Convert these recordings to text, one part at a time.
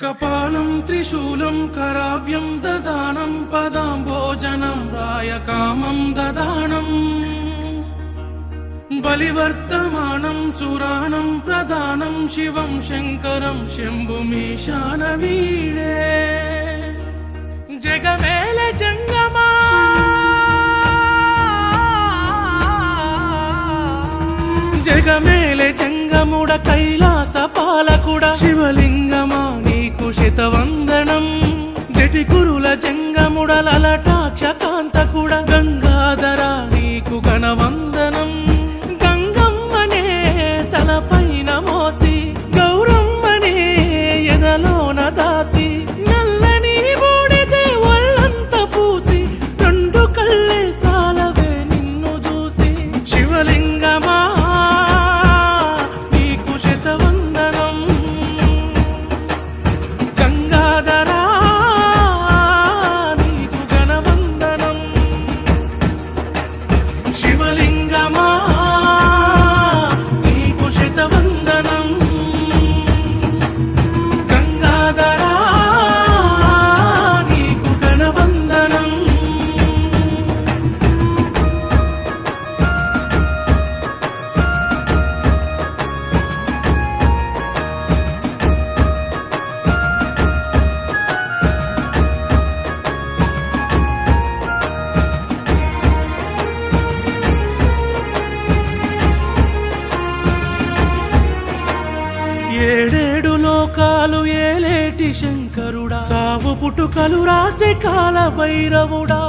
కపాలం త్రిశూలం కరాభ్యం దదానం పదాంభోజనం రాయకామం దదానం బలివర్తమానం సురానం ప్రధానం శివం శంకరం శంభుమీశాన వీడే జగమేల జంగమా జగమేల జంగముడ కైలాస పాలకుడ శివలింగమా నీకు శతవందనం జటికురుల జంగముడ లలటాక్ష కాంతకుడ గంగాధర నీకు ఘనవందనం గంగమ్మనే తలపైన మోసి గౌరమ్మనే ఎదలోన దాసి నల్లని బూడిదే ఒళ్ళంత పూసి రెండు కళ్ళే సాలవే నిన్ను చూసి శివలింగమా నీకు శతవందనం గంగాధరా నీకు ఘనవందనం శివలింగమా నీకు శతవందనం గంగాధరా నీకు ఘనవందనం ఏడేడు లోకాలు ఏలేటి శంకరుడా సావు పుట్టుకలు రాసే కాల భైరవుడా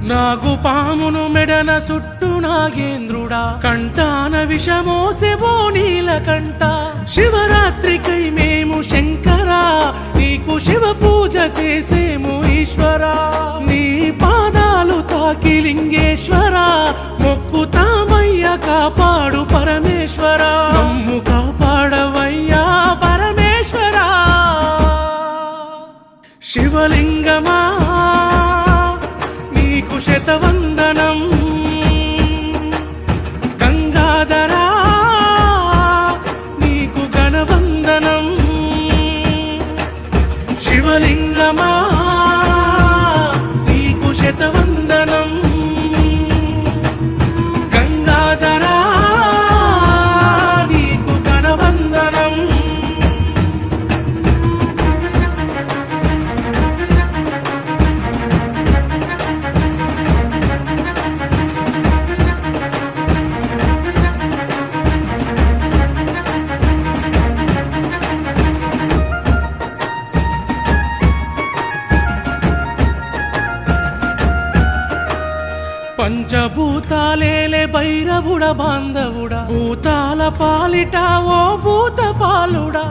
నాగు పామును మెడన సుట్టు నాగేంద్రుడా కంటాన విషమోసే ఓ నీలకంఠ శివరాత్రికై మేము శంకరా నీకు శివ పూజ చేసేము ఈశ్వరా నీ పాదాలు తాకి లింగేశ్వరా మొక్కుతామయ్య కాపాడు పరమేశ్వరా నమ్ము కాపాడవయ్యా పరమేశ్వరా శివలింగమా నీకు శతవందనం గంగాధరా నీకు ఘనవందనం శివలింగమా నీకు శతవందనం గంగాధరా నీకు ఘనవందనం పంచభూతాలేలే భైరవుడ బాంధవుడా భూతాల పాలిట ఓ భూత పాలుడా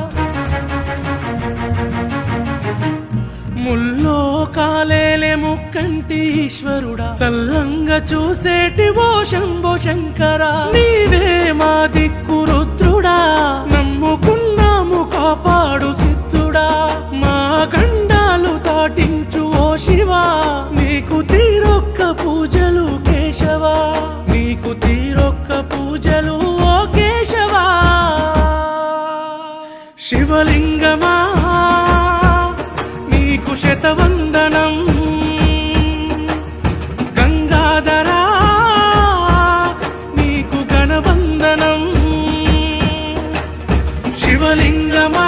ముల్లోకాలేలే ముక్కంటి ఈశ్వరుడా చల్లంగా చూసేటి ఓ శంభో శంకరా నీవే మా దిక్కు రుద్రుడా నమ్ముకున్నాము కాపాడు సిద్ధుడా మా గండాలు దాటించు ఓ శివా నీకు తీరొక్క పూజలు కేశవా నీకు తీరొక్క పూజలు ఓ కేశవా శివలింగమా నీకు శతవందనం గంగాధరా నీకు ఘనవందనం శివలింగమా